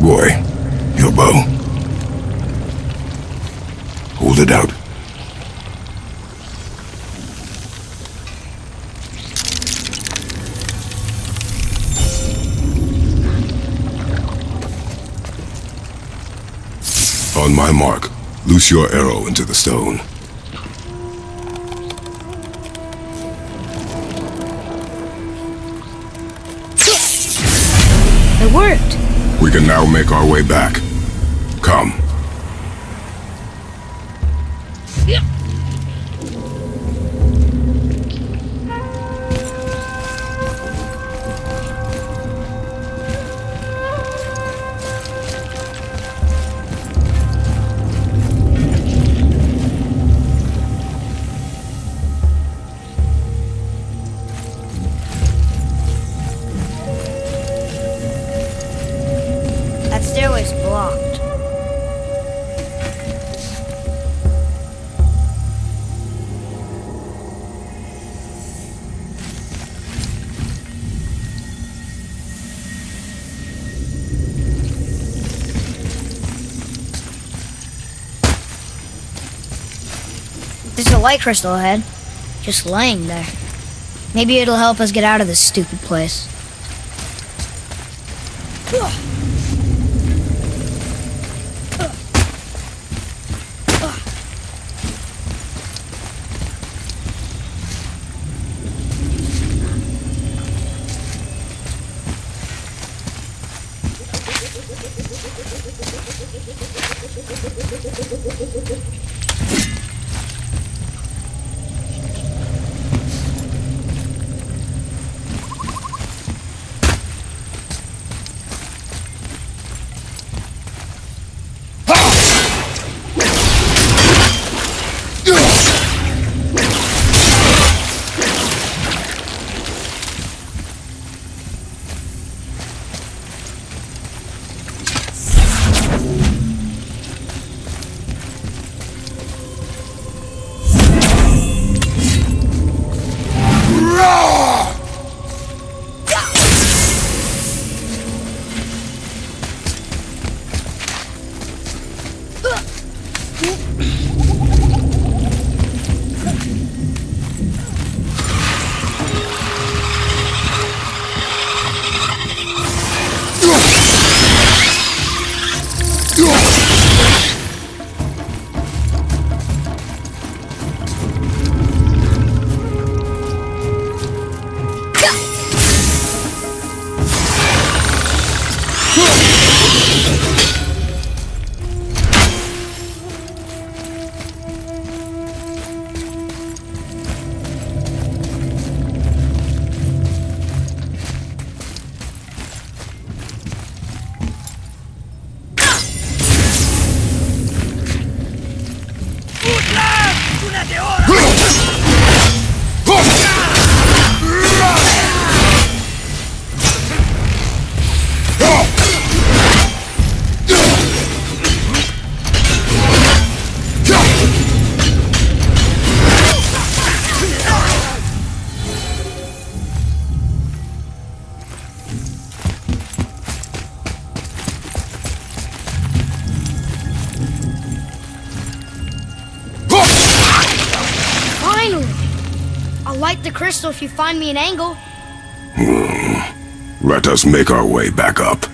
Boy, your bow. Hold it out. On my mark, loose your arrow into the stone. It worked. We can now make our way back. Come. That stairway's blocked. There's a light crystal ahead, just laying there. Maybe it'll help us get out of this stupid place. I'll light the crystal if you find me an angle. Let us make our way back up.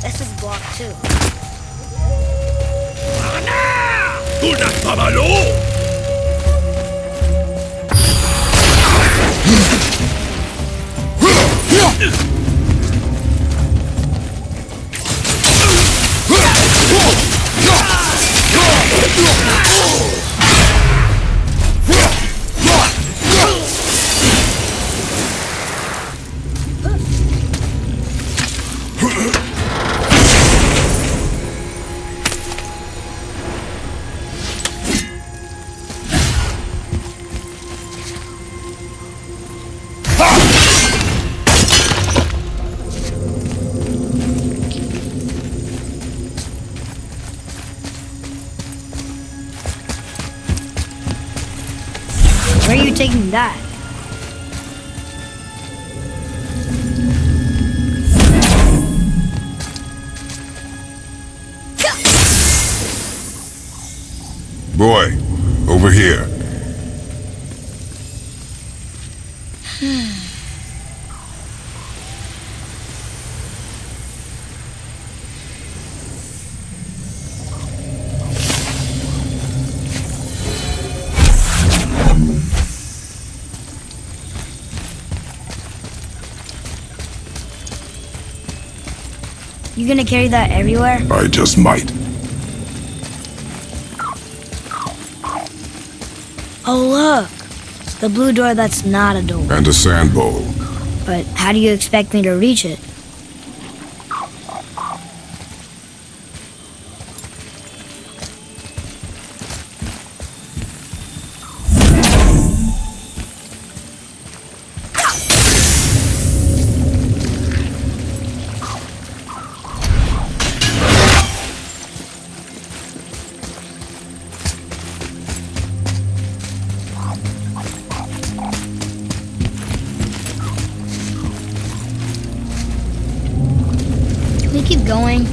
This is blocked too. ¡Tú n'as pas malo! Where are you taking that? Boy, over here. You gonna carry that everywhere? I just might. Oh look! The blue door that's not a door. And a sand bowl. But how do you expect me to reach it? Can we keep going?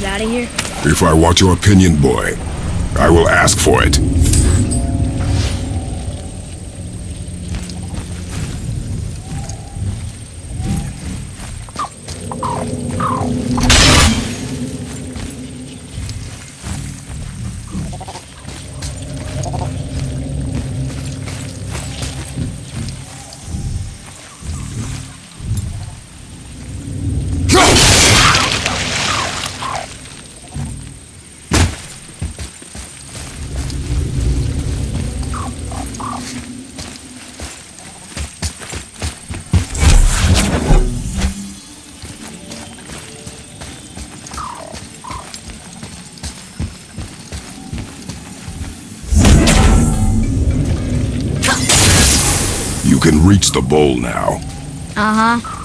get out of here? If I want your opinion, boy, I will ask for it. You can reach the bowl now. Uh-huh.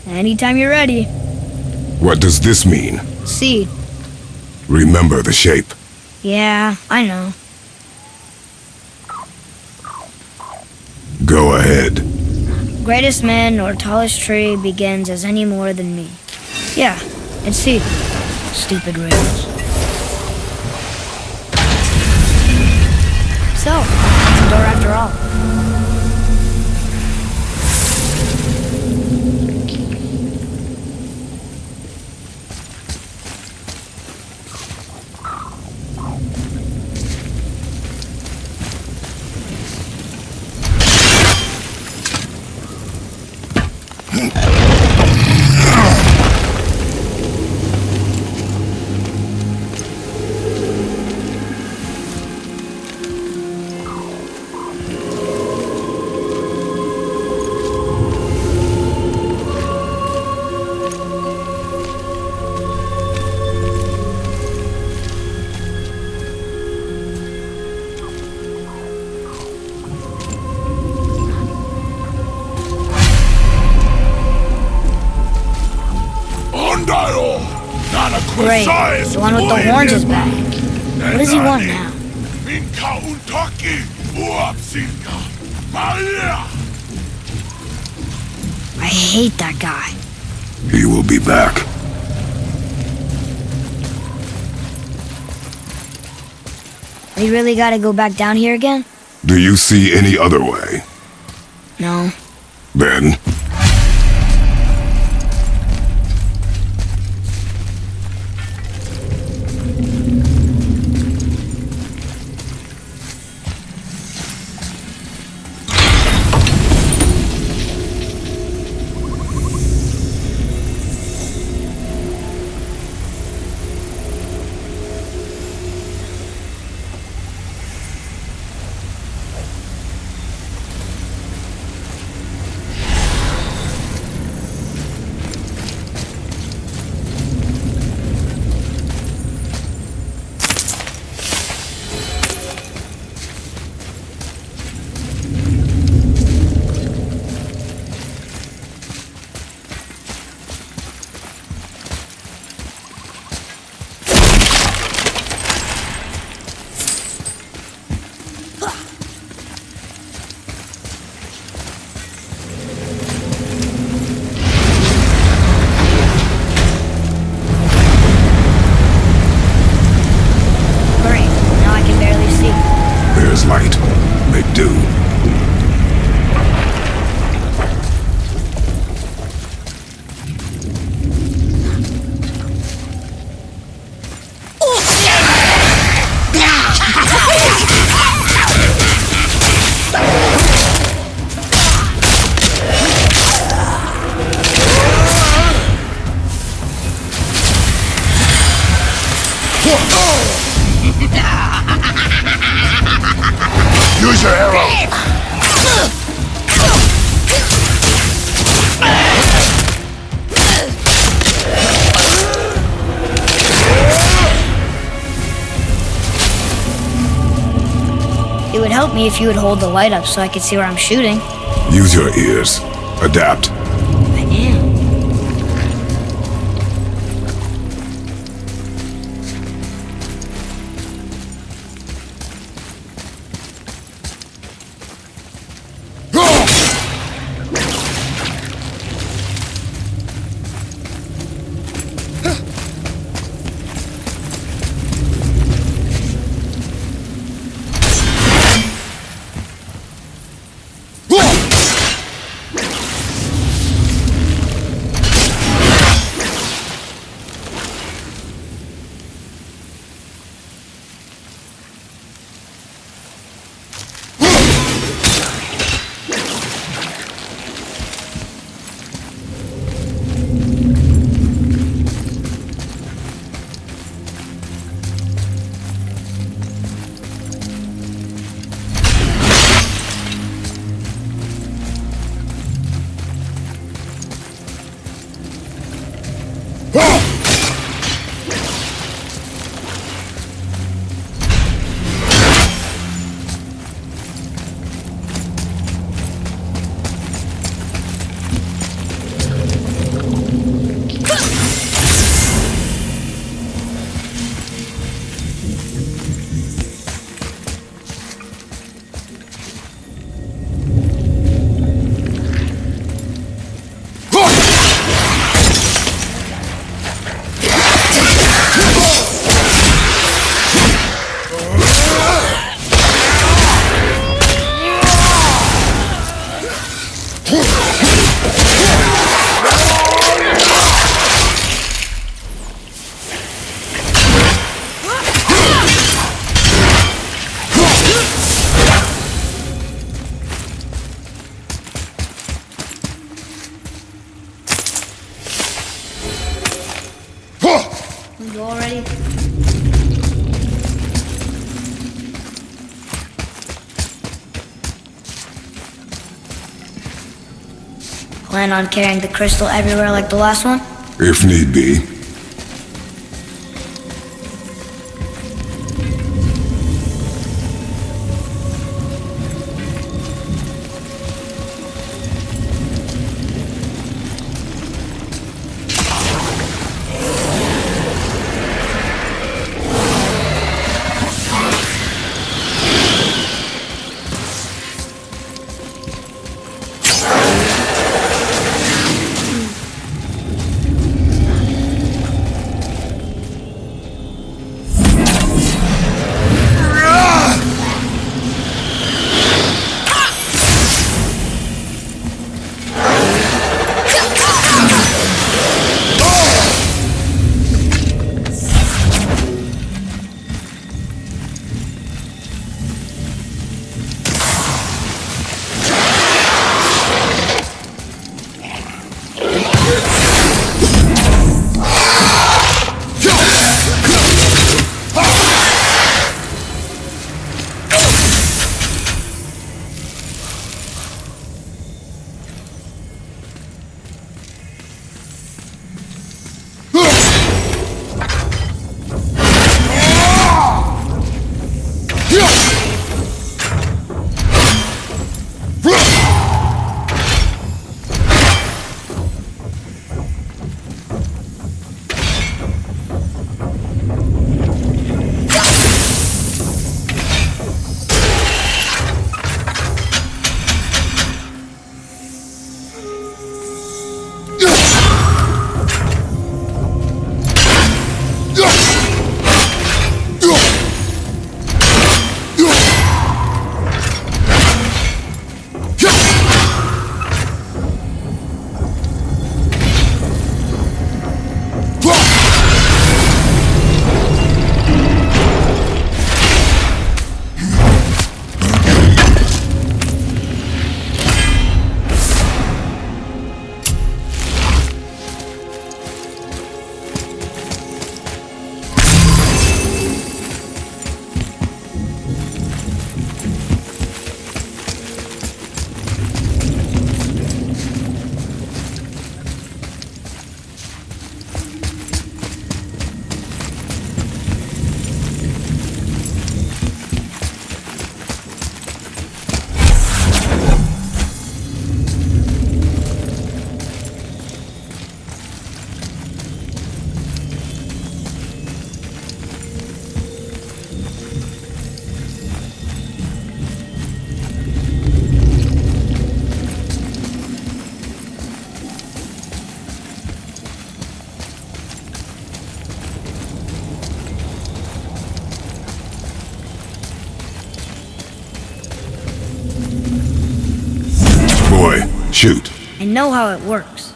Anytime you're ready. What does this mean? Seed. Remember the shape. Yeah, I know. Go ahead. Greatest man or tallest tree begins as any more than me. Yeah, it's seed. Stupid riddles. So, it's a door after all. Great. The one with the horns is back. What does he want now? I hate that guy. He will be back. We really gotta go back down here again? Do you see any other way? No. Then... light. Make do. Use your arrow! It would help me if you would hold the light up so I could see where I'm shooting. Use your ears. Adapt. I am. You already? Plan on carrying the crystal everywhere like the last one? If need be. Shoot. I know how it works.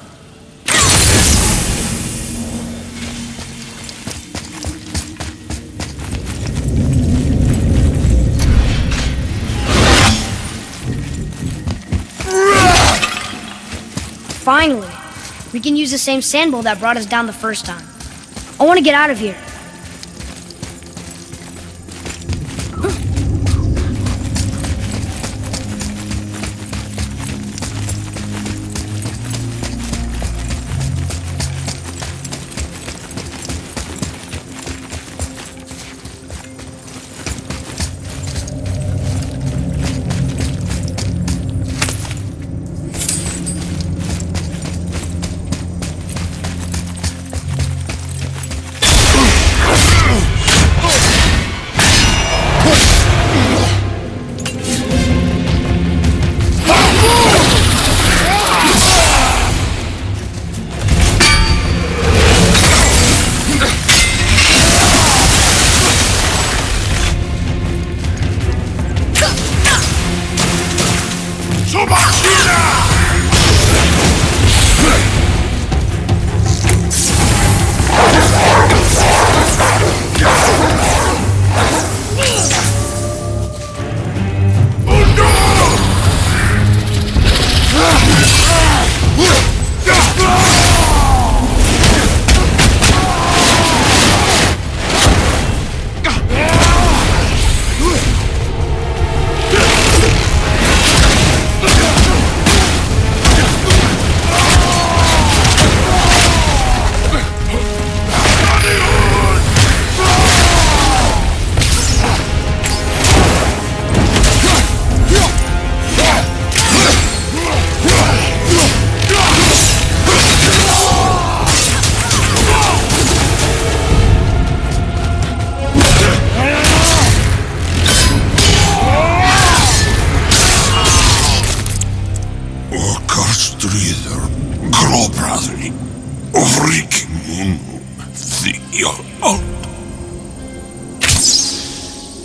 Finally, we can use the same sand bowl that brought us down the first time. I want to get out of here.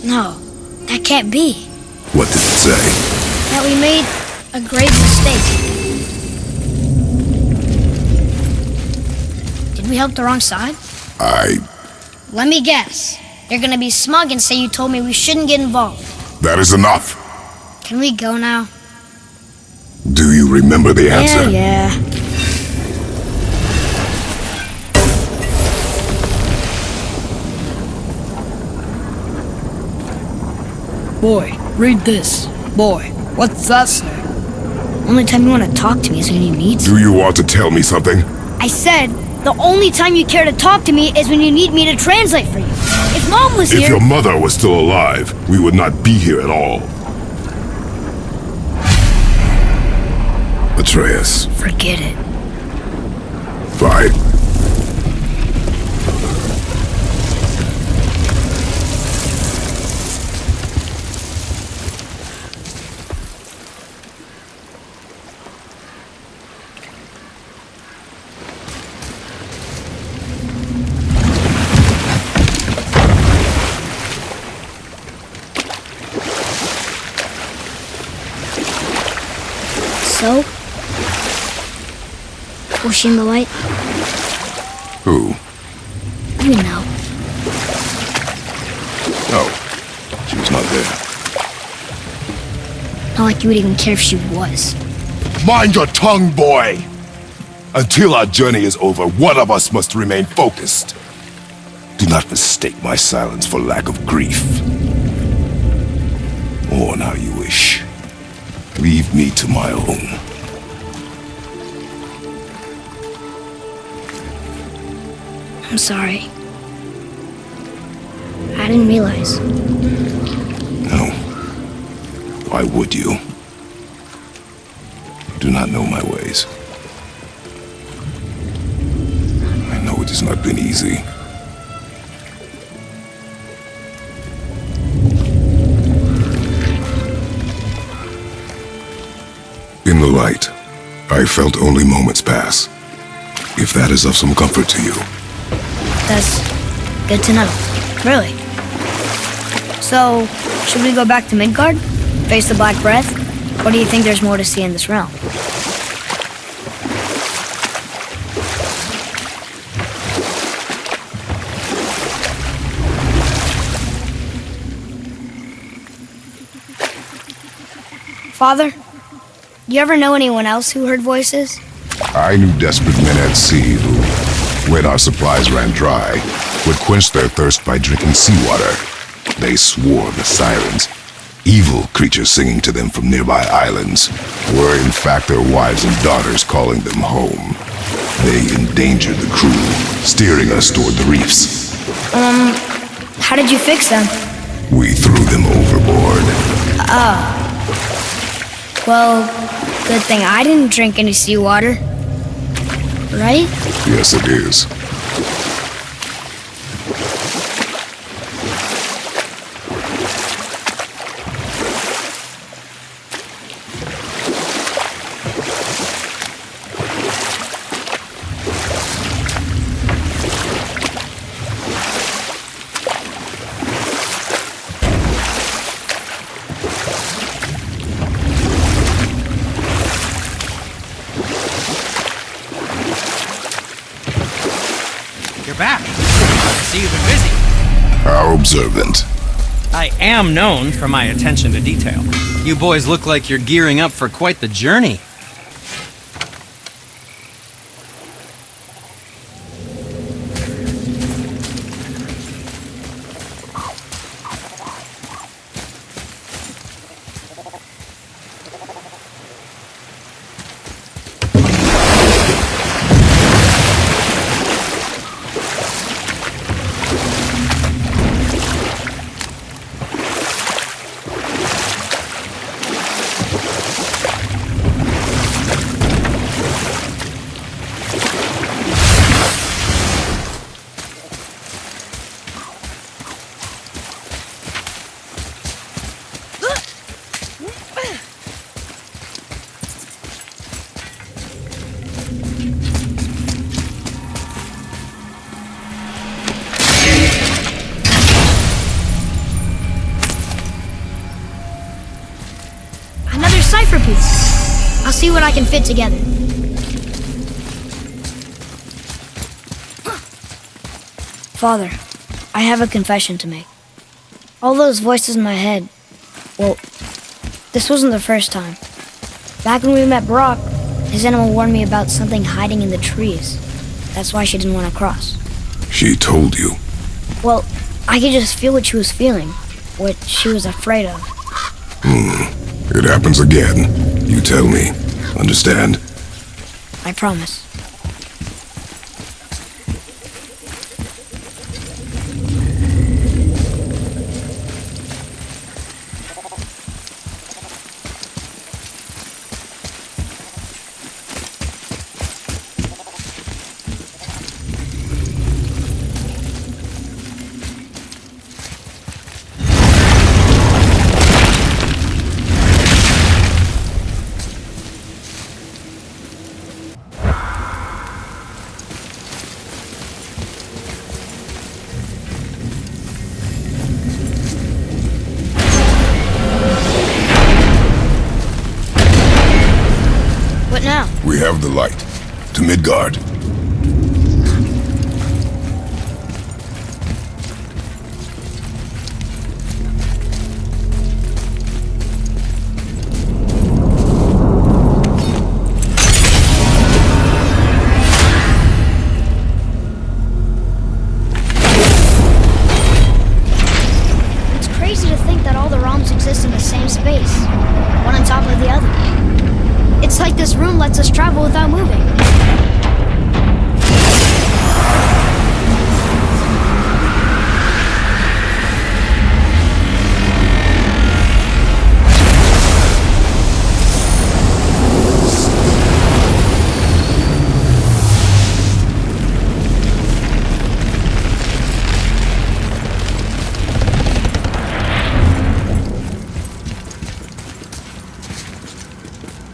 No, that can't be. What did it say? That we made a grave mistake. Did we help the wrong side? Let me guess. You're gonna be smug and say you told me we shouldn't get involved. That is enough. Can we go now? Do you remember the answer? Yeah. Boy, read this. Boy, what's that say? Only time you want to talk to me is when you need Do you want to tell me something? I said, the only time you care to talk to me is when you need me to translate for you. If Mom was If here... your mother was still alive, we would not be here at all. Atreus. Forget it. Fine. So? Was she in the light? Who? You know. No. She was not there. Not like you would even care if she was. Mind your tongue, boy! Until our journey is over, one of us must remain focused. Do not mistake my silence for lack of grief. Mourn how you wish. Leave me to my own. I'm sorry. I didn't realize. No. Why would you? You do not know my ways. I know it has not been easy. In the light, I felt only moments pass. If that is of some comfort to you. That's good to know. Really. So, should we go back to Midgard? Face the Black Breath? Or do you think there's more to see in this realm? Father, you ever know anyone else who heard voices? I knew desperate men at sea who, when our supplies ran dry, would quench their thirst by drinking seawater. They swore the sirens, evil creatures singing to them from nearby islands, were in fact their wives and daughters calling them home. They endangered the crew, steering us toward the reefs. How did you fix them? We threw them overboard. Well, good thing I didn't drink any seawater. Right? Yes, it is. You're back. I see you've been busy. How observant. I am known for my attention to detail. You boys look like you're gearing up for quite the journey. Another cipher piece. I'll see what I can fit together. Father, I have a confession to make. All those voices in my head, well, this wasn't the first time. Back when we met Brock, his animal warned me about something hiding in the trees. That's why she didn't want to cross. She told you. Well, I could just feel what she was feeling, what she was afraid of. It happens again. You tell me. Understand? I promise. What now? We have the light. To Midgard. It's crazy to think that all the realms exist in the same space, one on top of the other. It's like this room lets us travel without moving.